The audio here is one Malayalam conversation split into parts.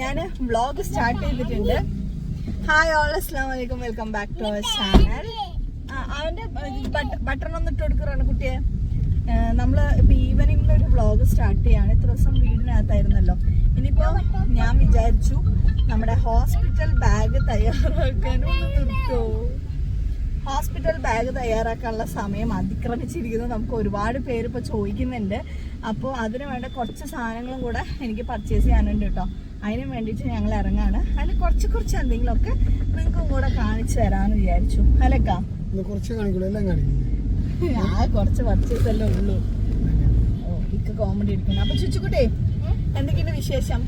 ഞാൻ വ്ളോഗ് സ്റ്റാർട്ട് ചെയ്തിട്ടുണ്ട്. ഹായ് ഓൾ, അസ്സലാമു അലൈക്കും, welcome back to our channel. അവന്റെ ബട്ടൺ ഒന്ന് ഇട്ട് കൊടുക്കുകയാണ് കുട്ടിയെ. നമ്മൾ ഇപ്പൊ ഈവനിങ്ങിൽ ഒരു വ്ളോഗ് സ്റ്റാർട്ട് ചെയ്യാണ്. ഇത്ര ദിവസം വീടിനകത്തായിരുന്നല്ലോ. ഇനിയിപ്പോ ഞാൻ വിചാരിച്ചു നമ്മുടെ ഹോസ്പിറ്റൽ ബാഗ് തയ്യാറാക്കാനും നിർത്തോ. ഹോസ്പിറ്റൽ ബാഗ് തയ്യാറാക്കാനുള്ള സമയം അതിക്രമിച്ചിരിക്കുന്നത് നമുക്ക് ഒരുപാട് പേര് ഇപ്പോൾ ചോദിക്കുന്നുണ്ട്. അപ്പോൾ അതിന് വേണ്ട കുറച്ച് സാധനങ്ങളും കൂടെ എനിക്ക് പർച്ചേസ് ചെയ്യാനുണ്ട് കേട്ടോ. അതിന് വേണ്ടിയിട്ട് ഞങ്ങൾ ഇറങ്ങാണ്. അതിൽ കുറച്ച് എന്തെങ്കിലുമൊക്കെ നിങ്ങൾക്കും കൂടെ കാണിച്ചു തരാമെന്ന് വിചാരിച്ചു. അല്ലക്കാ കുറച്ച് പർച്ചേസ് അല്ലേ ഉള്ളൂ. ഓ ഇക്ക കോമഡി എടുക്കണം. അപ്പൊ ചുച്ചുക്കുട്ടി എന്തൊക്കെയുണ്ട് വിശേഷം?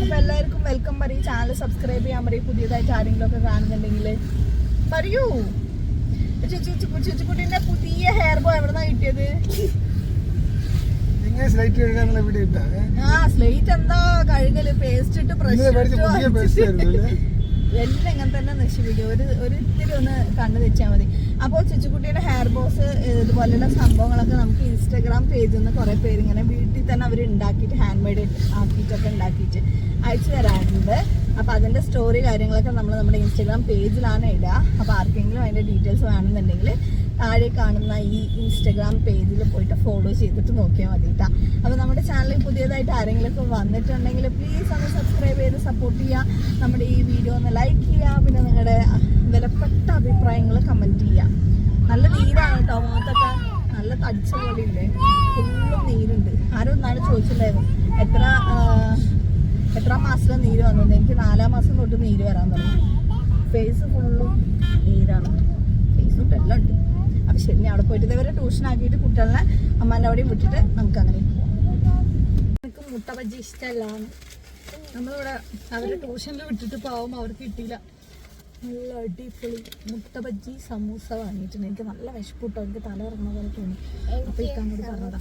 അപ്പൊ എല്ലാവർക്കും വെൽക്കം പറയും. ചാനൽ സബ്സ്ക്രൈബ് ചെയ്യാൻ പറയും. പുതിയതായിട്ട് ആരെങ്കിലും ഒക്കെ കാണുന്നുണ്ടെങ്കിൽ പറയൂ. ചുച്ചുക്കുട്ടിന്റെ പുതിയ ഹെയർ ബോ എവിടെന്നാ കിട്ടിയത്? സ്ലേറ്റ് എന്താ കഴുകല്, പേസ്റ്റ് ഇട്ട് ബ്രഷ് എല്ലാം ഇങ്ങനെ തന്നെ നശിപ്പിക്കും. ഒരു ഇത്തിരി ഒന്ന് കണ്ണു വെച്ചാൽ മതി. അപ്പോൾ ചുച്ചുക്കുട്ടിയുടെ ഹെയർ ബോസ് ഇതുപോലെയുള്ള സംഭവങ്ങളൊക്കെ നമുക്ക് ഇൻസ്റ്റാഗ്രാം പേജിൽ നിന്ന് കുറേ പേര് ഇങ്ങനെ വീട്ടിൽ തന്നെ അവർ ഉണ്ടാക്കിയിട്ട് ഹാൻഡ് മെയ്ഡ് ആക്കിയിട്ടൊക്കെ ഉണ്ടാക്കിയിട്ട് അയച്ചു തരാറുണ്ട്. അപ്പോൾ അതിൻ്റെ സ്റ്റോറി കാര്യങ്ങളൊക്കെ നമ്മൾ നമ്മുടെ ഇൻസ്റ്റാഗ്രാം പേജിലാണ് ഇടുക. അപ്പോൾ ആർക്കെങ്കിലും അതിൻ്റെ ഡീറ്റെയിൽസ് വേണമെന്നുണ്ടെങ്കിൽ താഴെ കാണുന്ന ഈ ഇൻസ്റ്റാഗ്രാം പേജിൽ പോയിട്ട് ഫോളോ ചെയ്തിട്ട് നോക്കിയാൽ മതി കേട്ടോ. അപ്പോൾ നമ്മുടെ ചാനലിൽ പുതിയതായിട്ട് ആരെങ്കിലുമൊക്കെ വന്നിട്ടുണ്ടെങ്കിൽ പ്ലീസ് ഒന്ന് സബ്സ്ക്രൈബ് ചെയ്ത് സപ്പോർട്ട് ചെയ്യുക. നമ്മുടെ ഈ വീഡിയോ ഒന്ന് ലൈക്ക് ചെയ്യുക. പിന്നെ നിങ്ങളുടെ വിലപ്പെട്ട അഭിപ്രായങ്ങൾ കമൻറ്റ് ചെയ്യുക. നല്ല നീരാണ് കേട്ടോ. മുഖത്തൊക്കെ നല്ല തടിച്ച പോലെ ഇല്ലേ, ഫുള്ളും നീരുണ്ട്. ആരും ഒന്നാണ് ചോദിച്ചിട്ടുണ്ടായിരുന്നു എത്ര മാസത്തിലാണ് നീര് വന്നത്. എനിക്ക് 4-ാം മാസം തൊട്ട് നീര് വരാൻ തുടങ്ങി. ഫേസ് ഫുള്ളും നീരാണ്, ഫേസ് തൊട്ട് എല്ലാം ഉണ്ട്. അപ്പം ശരി, ഞാൻ അവിടെ പോയിട്ട് ഇതേവരെ ട്യൂഷൻ ആക്കിയിട്ട് കുട്ടികളെ അമ്മാൻ്റെ അവിടെയും വിട്ടിട്ട് നമുക്ക് അങ്ങനെ പോവാം. എനിക്ക് മുട്ട ബജ്ജി ഇഷ്ടമല്ല. നമ്മളിവിടെ അവരെ ട്യൂഷനിൽ വിട്ടിട്ട് പാവം അവർക്ക് കിട്ടിയില്ല. നല്ല അടിപൊളി മുട്ട ബജ്ജി സമൂസ വാങ്ങിയിട്ടുണ്ട്. എനിക്ക് നല്ല വിശപ്പിട്ടോ, എനിക്ക് തല ഇറങ്ങുന്ന പോലെ തോന്നി. അപ്പോൾ ഇക്കാനോട് പറഞ്ഞതാ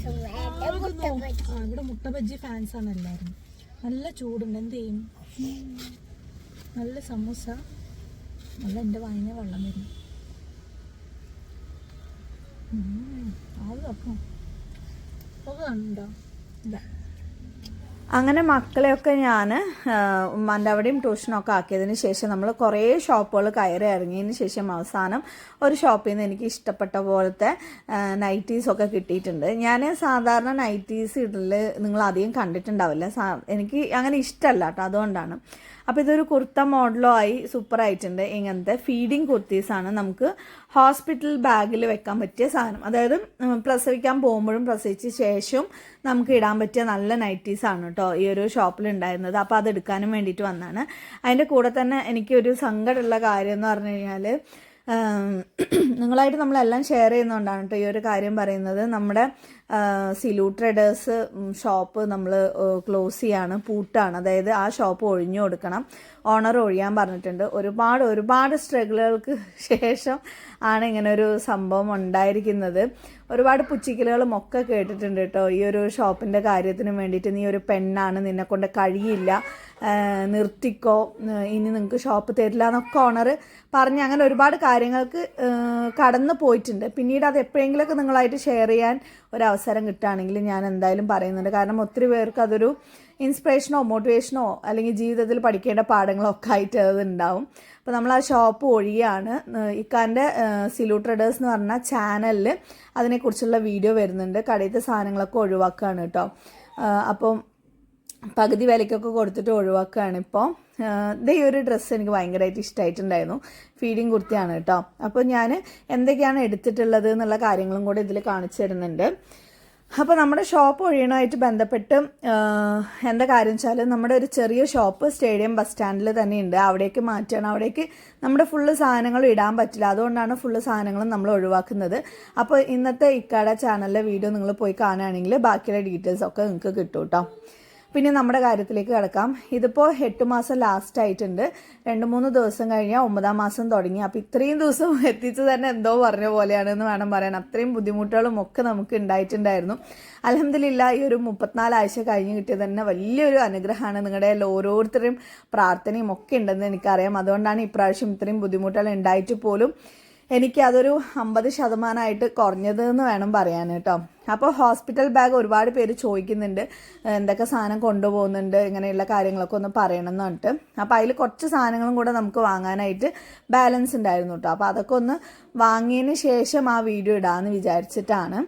ഇവിടെ മുട്ട ബജ്ജി ഫാൻസാണ് എല്ലാവരും. നല്ല ചൂടുണ്ട്, എന്ത് ചെയ്യും. നല്ല സമൂസ, നല്ല എൻ്റെ വായന വെള്ളം വരും. അത് തപ്പം അത് കണ്ടോ. ഇതാ അങ്ങനെ മക്കളെയൊക്കെ ഞാൻ ഉമ്മാൻ്റെ അവിടെയും ട്യൂഷനൊക്കെ ആക്കിയതിന് ശേഷം നമ്മൾ കുറേ ഷോപ്പുകൾ കയറി ഇറങ്ങിയതിന് ശേഷം അവസാനം ഒരു ഷോപ്പിൽ നിന്ന് എനിക്ക് ഇഷ്ടപ്പെട്ട പോലത്തെ നൈറ്റീസൊക്കെ കിട്ടിയിട്ടുണ്ട്. ഞാൻ സാധാരണ നൈറ്റീസ് ഇടൽ നിങ്ങൾ അധികം കണ്ടിട്ടുണ്ടാവില്ല. എനിക്ക് അങ്ങനെ ഇഷ്ടമല്ല കേട്ടോ, അതുകൊണ്ടാണ്. അപ്പോൾ ഇതൊരു കുർത്ത മോഡലോ ആയി സൂപ്പറായിട്ടുണ്ട്. ഇങ്ങനത്തെ ഫീഡിങ് കുർത്തീസാണ്. നമുക്ക് ഹോസ്പിറ്റൽ ബാഗിൽ വെക്കാൻ പറ്റിയ സാധനം. അതായത് പ്രസവിക്കാൻ പോകുമ്പോഴും പ്രസവിച്ച ശേഷവും നമുക്ക് ഇടാൻ പറ്റിയ നല്ല നൈറ്റീസാണ് കേട്ടോ ഈ ഒരു ഷോപ്പിൽ ഉണ്ടായിരുന്നത്. അപ്പോൾ അത് എടുക്കാനും വേണ്ടിയിട്ട് വന്നതാണ്. അതിൻ്റെ കൂടെ തന്നെ എനിക്കൊരു സങ്കടമുള്ള കാര്യം എന്ന് പറഞ്ഞു കഴിഞ്ഞാൽ, നിങ്ങളായിട്ട് നമ്മളെല്ലാം ഷെയർ ചെയ്യുന്നതുകൊണ്ടാണ് കേട്ടോ ഈ ഒരു കാര്യം പറയുന്നത്. നമ്മുടെ സിലു ട്രേഡേഴ്സ് ഷോപ്പ് നമ്മൾ ക്ലോസ് ചെയ്യാണ്, പൂട്ടാണ്. അതായത് ആ ഷോപ്പ് ഒഴിഞ്ഞു കൊടുക്കണം, ഓണർ ഒഴിയാൻ പറഞ്ഞിട്ടുണ്ട്. ഒരുപാട് സ്ട്രഗിളുകൾക്ക് ശേഷം ആണ് ഇങ്ങനെ ഒരു സംഭവം ഉണ്ടായിരിക്കുന്നത്. ഒരുപാട് പുച്ചിക്കലുകളും ഒക്കെ കേട്ടിട്ടുണ്ട് കേട്ടോ ഈ ഒരു ഷോപ്പിൻ്റെ കാര്യത്തിന് വേണ്ടിയിട്ട്. നീ ഒരു പെണ്ണാണ്, നിന്നെ കൊണ്ട് കഴിയില്ല, നിർത്തിക്കോ, ഇനി നിങ്ങൾക്ക് ഷോപ്പ് തരില്ല എന്നൊക്കെ ഓണർ പറഞ്ഞ് അങ്ങനെ ഒരുപാട് കാര്യങ്ങൾക്ക് കടന്നു പോയിട്ടുണ്ട്. പിന്നീട് അത് എപ്പോഴെങ്കിലുമൊക്കെ നിങ്ങളായിട്ട് ഷെയർ ചെയ്യാൻ ഒരവസരം കിട്ടുകയാണെങ്കിൽ ഞാൻ എന്തായാലും പറയുന്നുണ്ട്. കാരണം ഒത്തിരി പേർക്ക് അതൊരു ഇൻസ്പിറേഷനോ മോട്ടിവേഷനോ അല്ലെങ്കിൽ ജീവിതത്തിൽ പഠിക്കേണ്ട പാഠങ്ങളോ ഒക്കെ ആയിട്ട് അത് ഉണ്ടാവും. അപ്പോൾ നമ്മൾ ആ ഷോപ്പ് ഒഴിയാണ്. ഇക്കാൻ്റെ സിലു ട്രേഡേഴ്സ് എന്ന് പറഞ്ഞ ചാനലിൽ അതിനെക്കുറിച്ചുള്ള വീഡിയോ വരുന്നുണ്ട്. കടയിലത്തെ സാധനങ്ങളൊക്കെ ഒഴിവാക്കുകയാണ് കേട്ടോ. അപ്പം പകുതി വിലയ്ക്കൊക്കെ കൊടുത്തിട്ട് ഒഴിവാക്കുകയാണ് ഇപ്പോൾ. ഈ ഒരു ഡ്രസ്സ് എനിക്ക് ഭയങ്കരമായിട്ട് ഇഷ്ടമായിട്ടുണ്ടായിരുന്നു. ഫീഡിങ് കുർത്തിയാണ് കേട്ടോ. അപ്പോൾ ഞാൻ എന്തൊക്കെയാണ് എടുത്തിട്ടുള്ളത് എന്നുള്ള കാര്യങ്ങളും കൂടെ ഇതിൽ കാണിച്ചു തരുന്നുണ്ട്. അപ്പോൾ നമ്മുടെ ഷോപ്പ് ഒഴിയണമായിട്ട് ബന്ധപ്പെട്ട് എന്താ കാര്യം വെച്ചാൽ, നമ്മുടെ ഒരു ചെറിയ ഷോപ്പ് സ്റ്റേഡിയം ബസ് സ്റ്റാൻഡിൽ തന്നെ ഉണ്ട്. അവിടേക്ക് മാറ്റുകയാണ്. അവിടേക്ക് നമ്മുടെ ഫുള്ള് സാധനങ്ങൾ ഇടാൻ പറ്റില്ല. അതുകൊണ്ടാണ് ഫുള്ള് സാധനങ്ങളും നമ്മൾ ഒഴിവാക്കുന്നത്. അപ്പോൾ ഇന്നത്തെ ഇക്കാടെ ചാനലിലെ വീഡിയോ നിങ്ങൾ പോയി കാണുകയാണെങ്കിൽ ബാക്കിയുള്ള ഡീറ്റെയിൽസ് ഒക്കെ നിങ്ങൾക്ക് കിട്ടും കേട്ടോ. പിന്നെ നമ്മുടെ കാര്യത്തിലേക്ക് കിടക്കാം. ഇതിപ്പോൾ 8 മാസം ലാസ്റ്റ് ആയിട്ടുണ്ട്. 2-3 ദിവസം കഴിഞ്ഞാൽ 9-ാം മാസം തുടങ്ങി. അപ്പോൾ ഇത്രയും ദിവസം എത്തിച്ച് തന്നെ എന്തോ പറഞ്ഞ പോലെയാണെന്ന് വേണം പറയാൻ. അത്രയും ബുദ്ധിമുട്ടുകളും ഒക്കെ നമുക്ക് ഉണ്ടായിട്ടുണ്ടായിരുന്നു. അൽഹംദുലില്ലാഹ് ഈ ഒരു 34 ആഴ്ച കഴിഞ്ഞ് കിട്ടിയത് തന്നെ വലിയൊരു അനുഗ്രഹമാണ്. നിങ്ങളുടെ ഓരോരുത്തരും പ്രാർത്ഥനയും ഒക്കെ ഉണ്ടെന്ന് എനിക്കറിയാം. അതുകൊണ്ടാണ് ഇപ്രാവശ്യം ഇത്രയും ബുദ്ധിമുട്ടുകൾ ഉണ്ടായിട്ട് പോലും എനിക്ക് അതൊരു 50% കുറഞ്ഞത് എന്ന് വേണം പറയാൻ കേട്ടോ. അപ്പോൾ ഹോസ്പിറ്റൽ ബാഗ് ഒരുപാട് പേര് ചോദിക്കുന്നുണ്ട് എന്തൊക്കെ സാധനം കൊണ്ടുപോകുന്നുണ്ട് ഇങ്ങനെയുള്ള കാര്യങ്ങളൊക്കെ ഒന്ന് പറയണമെന്ന് പറഞ്ഞിട്ട്. അപ്പോൾ അതിൽ കുറച്ച് സാധനങ്ങളും കൂടെ നമുക്ക് വാങ്ങാനായിട്ട് ബാലൻസ് ഉണ്ടായിരുന്നു കേട്ടോ. അപ്പോൾ അതൊക്കെ ഒന്ന് വാങ്ങിയതിന് ശേഷം ആ വീഡിയോ ഇടാമെന്ന് വിചാരിച്ചിട്ടാണ്.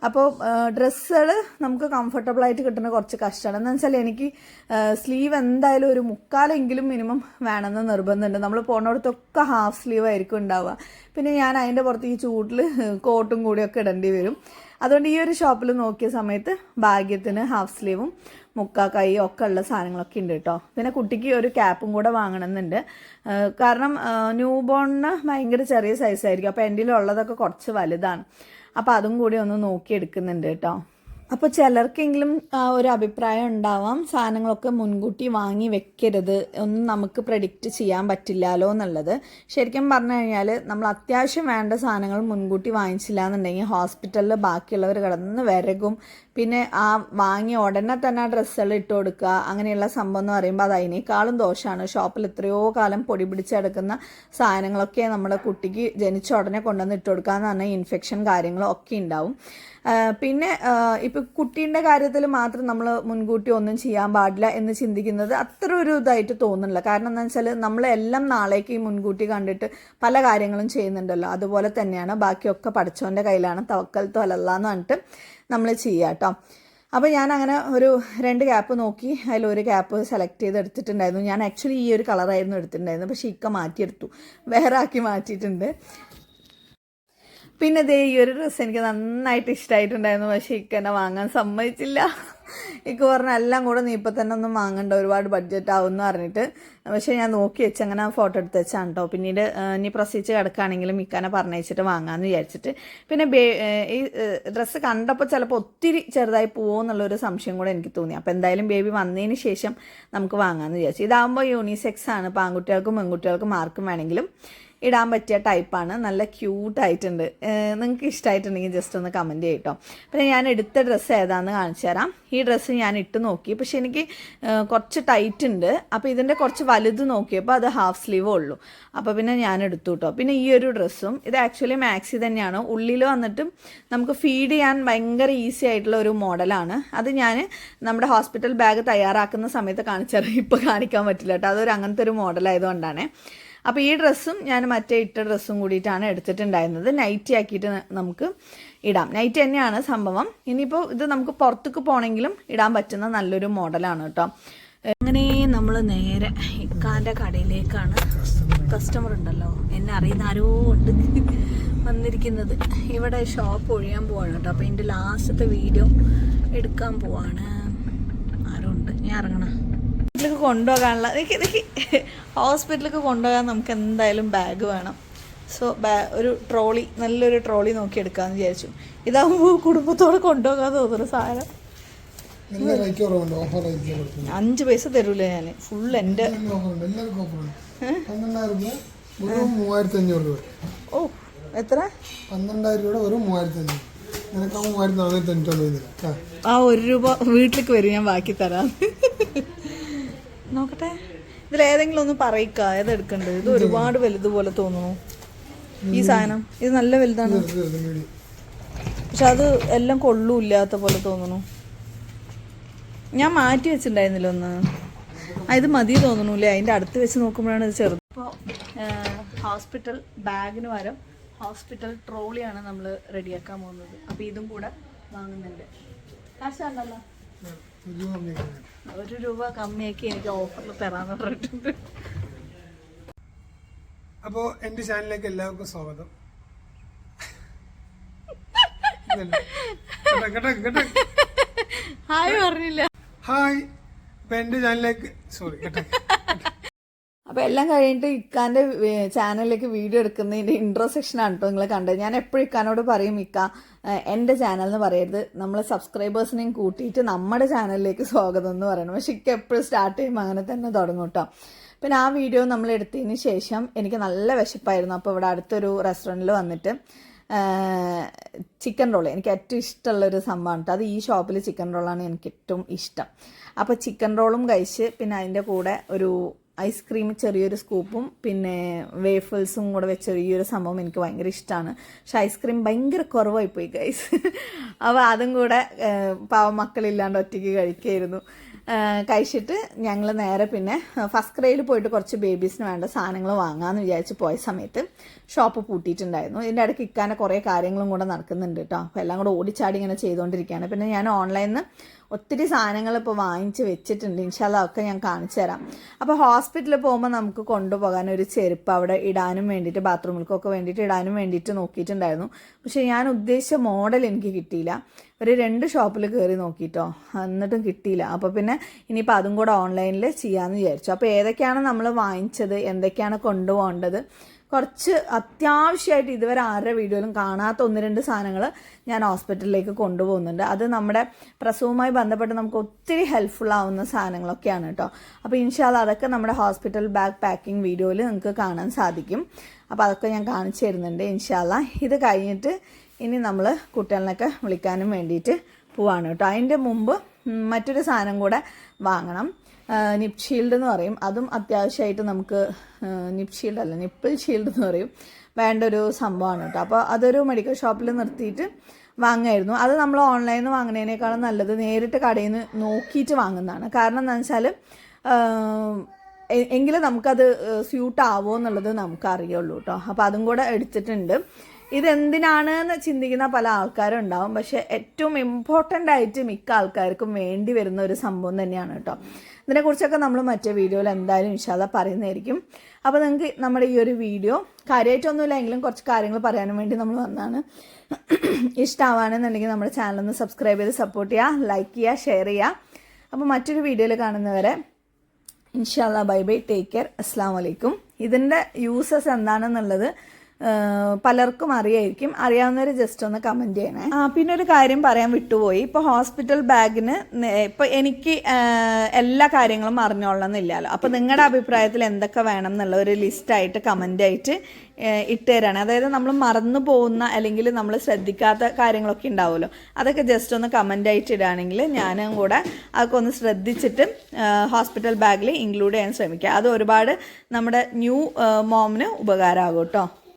അപ്പോൾ ഡ്രസ്സുകൾ നമുക്ക് കംഫർട്ടബിളായിട്ട് കിട്ടുന്ന കുറച്ച് കഷ്ടമാണ്. എന്താണെന്ന് വെച്ചാൽ എനിക്ക് സ്ലീവ് എന്തായാലും ഒരു മുക്കാലെങ്കിലും മിനിമം വേണമെന്ന് നിർബന്ധമുണ്ട്. നമ്മൾ പോണോടത്തൊക്കെ ഹാഫ് സ്ലീവ് ആയിരിക്കും ഉണ്ടാവുക. പിന്നെ ഞാൻ അതിൻ്റെ പുറത്ത് ഈ ചൂട്ടിൽ കോട്ടും കൂടിയൊക്കെ ഇടേണ്ടി വരും. അതുകൊണ്ട് ഈ ഒരു ഷോപ്പിൽ നോക്കിയ സമയത്ത് ഭാഗ്യത്തിന് ഹാഫ് സ്ലീവും മുക്കാ കൈയും ഒക്കെ ഉള്ള സാധനങ്ങളൊക്കെ ഉണ്ട് കേട്ടോ. പിന്നെ കുട്ടിക്ക് ഒരു ക്യാപ്പും കൂടെ വാങ്ങണമെന്നുണ്ട്. കാരണം ന്യൂ ബോണിന് ഭയങ്കര ചെറിയ സൈസായിരിക്കും. അപ്പോൾ എൻ്റെ ഉള്ളതൊക്കെ കുറച്ച് വലുതാണ്. അപ്പോൾ അതും കൂടി ഒന്ന് നോക്കിയെടുക്കുന്നുണ്ട് കേട്ടോ. അപ്പോൾ ചിലർക്കെങ്കിലും ഒരു അഭിപ്രായം ഉണ്ടാവാം, സാധനങ്ങളൊക്കെ മുൻകൂട്ടി വാങ്ങി വെക്കരുത്, ഒന്നും നമുക്ക് പ്രെഡിക്റ്റ് ചെയ്യാൻ പറ്റില്ലല്ലോ എന്നുള്ളത്. ശരിക്കും പറഞ്ഞു കഴിഞ്ഞാൽ നമ്മൾ അത്യാവശ്യം വേണ്ട സാധനങ്ങൾ മുൻകൂട്ടി വാങ്ങിച്ചില്ല എന്നുണ്ടെങ്കിൽ ഹോസ്പിറ്റലിൽ ബാക്കിയുള്ളവർ കിടന്ന് വിരകും. പിന്നെ ആ വാങ്ങിയ ഉടനെ തന്നെ ആ ഡ്രസ്സുകൾ ഇട്ട് കൊടുക്കുക, അങ്ങനെയുള്ള സംഭവം എന്ന് പറയുമ്പോൾ അത് അതിനേക്കാളും ദോഷമാണ്. ഷോപ്പിൽ എത്രയോ കാലം പൊടി പിടിച്ചെടുക്കുന്ന സാധനങ്ങളൊക്കെ നമ്മുടെ കുട്ടിക്ക് ജനിച്ച ഉടനെ കൊണ്ടുവന്ന് ഇട്ട് കൊടുക്കുക എന്ന് പറഞ്ഞാൽ ഇൻഫെക്ഷൻ കാര്യങ്ങളും ഒക്കെ ഉണ്ടാവും. പിന്നെ ഇപ്പം കുട്ടീൻ്റെ കാര്യത്തിൽ മാത്രം നമ്മൾ മുൻകൂട്ടി ഒന്നും ചെയ്യാൻ പാടില്ല എന്ന് ചിന്തിക്കുന്നത് അത്ര ഒരു ഇതായിട്ട് തോന്നുന്നില്ല. കാരണം എന്താണെന്ന് വെച്ചാൽ നമ്മളെല്ലാം നാളേക്ക് ഈ മുൻകൂട്ടി കണ്ടിട്ട് പല കാര്യങ്ങളും ചെയ്യുന്നുണ്ടല്ലോ. അതുപോലെ തന്നെയാണ് ബാക്കിയൊക്കെ പഠിച്ചവൻ്റെ കയ്യിലാണ്, തവക്കൽത്തു അലല്ലാന്ന് പറഞ്ഞിട്ട് നമ്മൾ ചെയ്യുക കേട്ടോ. അപ്പോൾ ഞാൻ അങ്ങനെ ഒരു 2 ക്യാപ്പ് നോക്കി അതിലൊരു ക്യാപ്പ് സെലക്ട് ചെയ്ത് എടുത്തിട്ടുണ്ടായിരുന്നു. ഞാൻ ആക്ച്വലി ഈ ഒരു കളറായിരുന്നു എടുത്തിട്ടുണ്ടായിരുന്നു, പക്ഷേ ഇക്ക മാറ്റിയെടുത്തു, വേറെ ആക്കി മാറ്റിയിട്ടുണ്ട്. പിന്നെ ഈ ഒരു ഡ്രസ്സ് എനിക്ക് നന്നായിട്ട് ഇഷ്ടമായിട്ടുണ്ടായിരുന്നു, പക്ഷേ ഇക്ക എന്നെ വാങ്ങാൻ സമ്മതിച്ചില്ല. ഇക്ക പറഞ്ഞ എല്ലാം കൂടെ നീ ഇപ്പം തന്നെ ഒന്നും വാങ്ങണ്ട, ഒരുപാട് ബഡ്ജറ്റ് ആവുമെന്ന് പറഞ്ഞിട്ട്. പക്ഷേ ഞാൻ നോക്കി വെച്ച് അങ്ങനെ ഫോട്ടോ എടുത്ത് വെച്ചാണ് കേട്ടോ. പിന്നീട് ഇനി പ്രസവിച്ച് കിടക്കുകയാണെങ്കിലും ഇക്കാനെ പറഞ്ഞയച്ചിട്ട് വാങ്ങാമെന്ന് വിചാരിച്ചിട്ട്. പിന്നെ ഈ ഡ്രസ്സ് കണ്ടപ്പോൾ ചിലപ്പോൾ ഒത്തിരി ചെറുതായി പോകുമോ എന്നുള്ളൊരു സംശയം കൂടെ എനിക്ക് തോന്നി. അപ്പോൾ എന്തായാലും ബേബി വന്നതിന് ശേഷം നമുക്ക് വാങ്ങാമെന്ന് വിചാരിച്ചു. ഇതാകുമ്പോൾ യൂണിസെക്സ് ആണ്, ഇപ്പോൾ ആൺകുട്ടികൾക്കും പെൺകുട്ടികൾക്കും ആർക്കും വേണമെങ്കിലും ഇടാൻ പറ്റിയ ടൈപ്പാണ്. നല്ല ക്യൂട്ടായിട്ടുണ്ട്. നിങ്ങൾക്ക് ഇഷ്ടമായിട്ടുണ്ടെങ്കിൽ ജസ്റ്റ് ഒന്ന് കമൻറ്റ് ചെയ്യട്ടോ. പിന്നെ ഞാൻ എടുത്ത ഡ്രസ്സ് ഏതാണെന്ന് കാണിച്ചു തരാം. ഈ ഡ്രസ്സ് ഞാൻ ഇട്ട് നോക്കി, പക്ഷെ എനിക്ക് കുറച്ച് ടൈറ്റ് ഉണ്ട്. അപ്പോൾ ഇതിൻ്റെ കുറച്ച് വലുത് നോക്കിയപ്പോൾ അത് ഹാഫ് സ്ലീവേ ഉള്ളൂ. അപ്പോൾ പിന്നെ ഞാൻ എടുത്തു കേട്ടോ. പിന്നെ ഈ ഒരു ഡ്രസ്സും ഇത് ആക്ച്വലി മാക്സി തന്നെയാണ്. ഉള്ളിൽ വന്നിട്ട് നമുക്ക് ഫീഡ് ചെയ്യാൻ ഭയങ്കര ഈസി ആയിട്ടുള്ള ഒരു മോഡലാണ്. അത് ഞാൻ നമ്മുടെ ഹോസ്പിറ്റൽ ബാഗ് തയ്യാറാക്കുന്ന സമയത്ത് കാണിച്ചു തരാം. ഇപ്പോൾ കാണിക്കാൻ പറ്റില്ല കേട്ടോ, അതൊരു അങ്ങനത്തെ ഒരു മോഡലായതുകൊണ്ടാണ്. അപ്പോൾ ഈ ഡ്രസ്സും ഞാൻ മറ്റേ ഇട്ട ഡ്രസ്സും കൂടിയിട്ടാണ് എടുത്തിട്ടുണ്ടായിരുന്നത്. നൈറ്റി ആക്കിയിട്ട് നമുക്ക് ഇടാം. നൈറ്റി തന്നെയാണ് സംഭവം. ഇനിയിപ്പോൾ ഇത് നമുക്ക് പുറത്തേക്ക് പോകണമെങ്കിലും ഇടാൻ പറ്റുന്ന നല്ലൊരു മോഡലാണ് കേട്ടോ. അങ്ങനെ നമ്മൾ നേരെ ഇക്കാൻ്റെ കടയിലേക്കാണ്. കസ്റ്റമർ ഉണ്ടല്ലോ, എന്നെ അറിയുന്ന ആരോ ഉണ്ട് വന്നിരിക്കുന്നത്. ഇവിടെ ഷോപ്പ് ഒഴിയാൻ പോവാണ് കേട്ടോ. അപ്പോൾ എൻ്റെ ലാസ്റ്റത്തെ വീഡിയോ എടുക്കാൻ പോവാണ്. ആരോ ഉണ്ട്, ഞാൻ ഇറങ്ങണം. ഹോസ്പിറ്റലിലേക്ക് കൊണ്ടുപോകാനുള്ള ഹോസ്പിറ്റലിലേക്ക് കൊണ്ടുപോകാൻ നമുക്ക് എന്തായാലും ബാഗ് വേണം. സോ ഒരു ട്രോളി, നല്ലൊരു ട്രോളി നോക്കി എടുക്കാമെന്ന് വിചാരിച്ചു. ഇതാകുമ്പോൾ കുടുംബത്തോടെ കൊണ്ടുപോകാൻ തോന്നുന്നു സാധനം. 5 പൈസ തരൂല ഞാൻ, ഫുൾ എൻ്റെ. ഓ എത്ര? 12,000 രൂപ വെറും 3,500. ആ 1 രൂപ വീട്ടിലേക്ക് വരും, ഞാൻ ബാക്കി തരാം. നോക്കട്ടെ, ഇതിലേതെങ്കിലും ഒന്ന് പറയിക്ക, ഏതെടുക്കണ്ടത്. ഇത് ഒരുപാട് വലുതുപോലെ തോന്നുന്നു ഈ സാധനം. ഇത് നല്ല വലുതാണ്, പക്ഷെ അത് എല്ലാം കൊള്ളൂല്ലാത്ത പോലെ തോന്നുന്നു. ഞാൻ മാറ്റി വെച്ചിട്ടുണ്ടായിരുന്നില്ല ഒന്ന്. ഇത് മതി തോന്നുന്നില്ലേ, അതിൻ്റെ അടുത്ത് വെച്ച് നോക്കുമ്പോഴാണ് ഇത് ചെറുത്. ഇപ്പോൾ ഹോസ്പിറ്റൽ ബാഗിന് പകരം ഹോസ്പിറ്റൽ ട്രോളിയാണ് നമ്മൾ റെഡിയാക്കാൻ പോകുന്നത്. അപ്പോൾ ഇതും കൂടെ വാങ്ങുന്നുണ്ട്. കാശാണല്ലോ, 1 രൂപ കമ്മിയാക്കി എനിക്ക് ഓഫറിൽ തരാന്ന് പറഞ്ഞിട്ടുണ്ട്. അപ്പോൾ എൻ്റെ ചാനലിലേക്ക് എല്ലാവർക്കും സ്വാഗതം. ഹായ് പറഞ്ഞില്ല. ഹായ്. അപ്പൊ എൻ്റെ ചാനലിലേക്ക് അപ്പോൾ എല്ലാം കഴിഞ്ഞിട്ട് ഇക്കാൻ്റെ ചാനലിലേക്ക് വീഡിയോ എടുക്കുന്നതിൻ്റെ ഇൻട്രോ സെക്ഷനാണ് കേട്ടോ നിങ്ങൾ കണ്ടത്. ഞാൻ എപ്പോഴും ഇക്കാനോട് പറയും, ഇക്ക എൻ്റെ ചാനൽ എന്ന് പറയരുത്, നമ്മൾ സബ്സ്ക്രൈബേഴ്സിനെയും കൂട്ടിയിട്ട് നമ്മുടെ ചാനലിലേക്ക് സ്വാഗതം എന്ന് പറയണം. പക്ഷെ ഇക്ക എപ്പോഴും സ്റ്റാർട്ട് ചെയ്യുമ്പോൾ അങ്ങനെ തന്നെ തുടങ്ങും കേട്ടോ. പിന്നെ ആ വീഡിയോ നമ്മൾ എടുത്തതിന് ശേഷം എനിക്ക് നല്ല വിശപ്പായിരുന്നു. അപ്പോൾ ഇവിടെ അടുത്തൊരു റെസ്റ്റോറൻറ്റിൽ വന്നിട്ട് ചിക്കൻ റോൾ എനിക്ക് ഏറ്റവും ഇഷ്ടമുള്ളൊരു സംഭവമാണ് കേട്ടോ. അത് ഈ ഷോപ്പിൽ ചിക്കൻ റോളാണ് എനിക്ക് ഏറ്റവും ഇഷ്ടം. അപ്പോൾ ചിക്കൻ റോളും കഴിച്ച് പിന്നെ അതിൻ്റെ കൂടെ ഒരു ഐസ്ക്രീം ചെറിയൊരു സ്കൂപ്പും പിന്നെ വേഫിൾസും കൂടെ വെച്ച ഈ ഒരു സംഭവം എനിക്ക് ഭയങ്കര ഇഷ്ടമാണ്. പക്ഷെ ഐസ്ക്രീം ഭയങ്കര കുറവായിപ്പോയി ഗൈസ്. അപ്പോൾ അതും കൂടെ പാവം മക്കളില്ലാണ്ട് ഒറ്റയ്ക്ക് കഴിക്കായിരുന്നു. കഴിച്ചിട്ട് ഞങ്ങൾ നേരെ പിന്നെ ഫസ്റ്റ് ക്രൈയിൽ പോയിട്ട് കുറച്ച് ബേബീസിന് വേണ്ട സാധനങ്ങൾ വാങ്ങാമെന്ന് വിചാരിച്ച് പോയ സമയത്ത് ഷോപ്പ് പൂട്ടിയിട്ടുണ്ടായിരുന്നു. ഇതിൻ്റെ ഇടയ്ക്ക് ഇക്കാനെ കുറേ കാര്യങ്ങളും കൂടെ നടക്കുന്നുണ്ട് കേട്ടോ. അപ്പോൾ എല്ലാം കൂടെ ഓടിച്ചാടി ഇങ്ങനെ ചെയ്തുകൊണ്ടിരിക്കുകയാണ്. പിന്നെ ഞാൻ ഓൺലൈനിൽ നിന്ന് ഒത്തിരി സാധനങ്ങൾ ഇപ്പോൾ വാങ്ങിച്ച് വെച്ചിട്ടുണ്ട്. ഇൻഷാല്ലാ ഒക്കെ ഞാൻ കാണിച്ചു തരാം. അപ്പോൾ ഹോസ്പിറ്റലിൽ പോകുമ്പോൾ നമുക്ക് കൊണ്ടുപോകാൻ ഒരു ചെരുപ്പ് അവിടെ ഇടാനും വേണ്ടിയിട്ട് ബാത്റൂമിലേക്കൊക്കെ വേണ്ടിയിട്ട് ഇടാനും വേണ്ടിയിട്ട് നോക്കിയിട്ടുണ്ടായിരുന്നു. പക്ഷേ ഞാൻ ഉദ്ദേശിച്ച മോഡൽ എനിക്ക് കിട്ടിയില്ല. ഒരു 2 ഷോപ്പിൽ കയറി നോക്കിയിട്ടോ, എന്നിട്ടും കിട്ടിയില്ല. അപ്പോൾ പിന്നെ ഇനിയിപ്പോൾ അതും കൂടെ ഓൺലൈനിൽ ചെയ്യാമെന്ന് വിചാരിച്ചു. അപ്പോൾ ഏതൊക്കെയാണ് നമ്മൾ വാങ്ങിച്ചത്, എന്തൊക്കെയാണ് കൊണ്ടുപോകേണ്ടത്, കുറച്ച് അത്യാവശ്യമായിട്ട് ഇതുവരെ ആരുടെ വീഡിയോയിലും കാണാത്ത 1-2 സാധനങ്ങൾ ഞാൻ ഹോസ്പിറ്റലിലേക്ക് കൊണ്ടുപോകുന്നുണ്ട്. അത് നമ്മുടെ പ്രസവവുമായി ബന്ധപ്പെട്ട് നമുക്ക് ഒത്തിരി ഹെൽപ്ഫുൾ ആവുന്ന സാധനങ്ങളൊക്കെയാണ് കേട്ടോ. അപ്പോൾ ഇൻഷാല്ലാ അതൊക്കെ നമ്മുടെ ഹോസ്പിറ്റൽ ബാഗ് പാക്കിംഗ് വീഡിയോയിൽ നിങ്ങൾക്ക് കാണാൻ സാധിക്കും. അപ്പോൾ അതൊക്കെ ഞാൻ കാണിച്ചു തരുന്നുണ്ട് ഇൻഷാല്ലാ. ഇത് കഴിഞ്ഞിട്ട് ഇനി നമ്മൾ കുട്ടികളിനൊക്കെ വിളിക്കാനും വേണ്ടിയിട്ട് പോവാണ് കേട്ടോ. അതിൻ്റെ മുമ്പ് മറ്റൊരു സാധനം കൂടെ വാങ്ങണം. നിപ്പ് ഷീൽഡ് എന്ന് പറയും. അതും അത്യാവശ്യമായിട്ട് നമുക്ക് നിപ്പ് ഷീൽഡ് അല്ല, നിപ്പിൾ ഷീൽഡ് എന്ന് പറയും, വേണ്ട ഒരു സംഭവമാണ് കേട്ടോ. അപ്പോൾ അതൊരു മെഡിക്കൽ ഷോപ്പിൽ നിർത്തിയിട്ട് വാങ്ങുമായിരുന്നു. അത് നമ്മൾ ഓൺലൈനിൽ നിന്ന് വാങ്ങുന്നതിനേക്കാളും നല്ലത് നേരിട്ട് കടയിൽ നിന്ന് നോക്കിയിട്ട് വാങ്ങുന്നതാണ്. കാരണം എന്താണെന്ന് വെച്ചാൽ എങ്കിലും നമുക്കത് സ്യൂട്ട് ആവുമോ എന്നുള്ളത് നമുക്കറിയുള്ളൂ കേട്ടോ. അപ്പോൾ അതും കൂടെ എടുത്തിട്ടുണ്ട്. ഇതെന്തിനാണെന്ന് ചിന്തിക്കുന്ന പല ആൾക്കാരും ഉണ്ടാവും. പക്ഷേ ഏറ്റവും ഇമ്പോർട്ടൻ്റ് ആയിട്ട് മിക്ക ആൾക്കാർക്കും വേണ്ടി വരുന്ന ഒരു സംഭവം തന്നെയാണ് കേട്ടോ. ഇതിനെക്കുറിച്ചൊക്കെ നമ്മൾ മറ്റേ വീഡിയോയിൽ എന്തായാലും ഇൻഷാല്ലാ പറയുന്നതായിരിക്കും. അപ്പോൾ നിങ്ങൾക്ക് നമ്മുടെ ഈ ഒരു വീഡിയോ കാര്യമായിട്ടൊന്നുമില്ല എങ്കിലും കുറച്ച് കാര്യങ്ങൾ പറയാനും വേണ്ടി നമ്മൾ വന്നതാണ്. ഇഷ്ടമാവാണെന്നുണ്ടെങ്കിൽ നമ്മുടെ ചാനലൊന്ന് സബ്സ്ക്രൈബ് ചെയ്ത് സപ്പോർട്ട് ചെയ്യുക, ലൈക്ക് ചെയ്യുക, ഷെയർ ചെയ്യുക. അപ്പോൾ മറ്റൊരു വീഡിയോയിൽ കാണുന്നവരെ ഇൻഷാല്ലാ ബൈ ബൈ, ടേക്ക് കെയർ, അസ്സലാമു അലൈക്കും. ഇതിൻ്റെ യൂസസ് എന്താണെന്നുള്ളത് പലർക്കും അറിയായിരിക്കും. അറിയാവുന്നവർ ജസ്റ്റ് ഒന്ന് കമൻറ്റ് ചെയ്യണേ. പിന്നെ ഒരു കാര്യം പറയാൻ വിട്ടുപോയി. ഇപ്പോൾ ഹോസ്പിറ്റൽ ബാഗിന് ഇപ്പോൾ എനിക്ക് എല്ലാ കാര്യങ്ങളും അറിഞ്ഞോളണമെന്നില്ലല്ലോ. അപ്പോൾ നിങ്ങളുടെ അഭിപ്രായത്തിൽ എന്തൊക്കെ വേണം എന്നുള്ള ഒരു ലിസ്റ്റായിട്ട് കമൻ്റായിട്ട് ഇട്ട് തരാണ്. അതായത് നമ്മൾ മറന്നു പോകുന്ന അല്ലെങ്കിൽ നമ്മൾ ശ്രദ്ധിക്കാത്ത കാര്യങ്ങളൊക്കെ ഉണ്ടാവുമല്ലോ, അതൊക്കെ ജസ്റ്റ് ഒന്ന് കമൻ്റായിട്ട് ഇടുകയാണെങ്കിൽ ഞാനും കൂടെ അതൊക്കെ ഒന്ന് ശ്രദ്ധിച്ചിട്ട് ഹോസ്പിറ്റൽ ബാഗിൽ ഇൻക്ലൂഡ് ചെയ്യാൻ ശ്രമിക്കുക. അത് ഒരുപാട് നമ്മുടെ ന്യൂ മോമിന് ഉപകാരമാകും കേട്ടോ.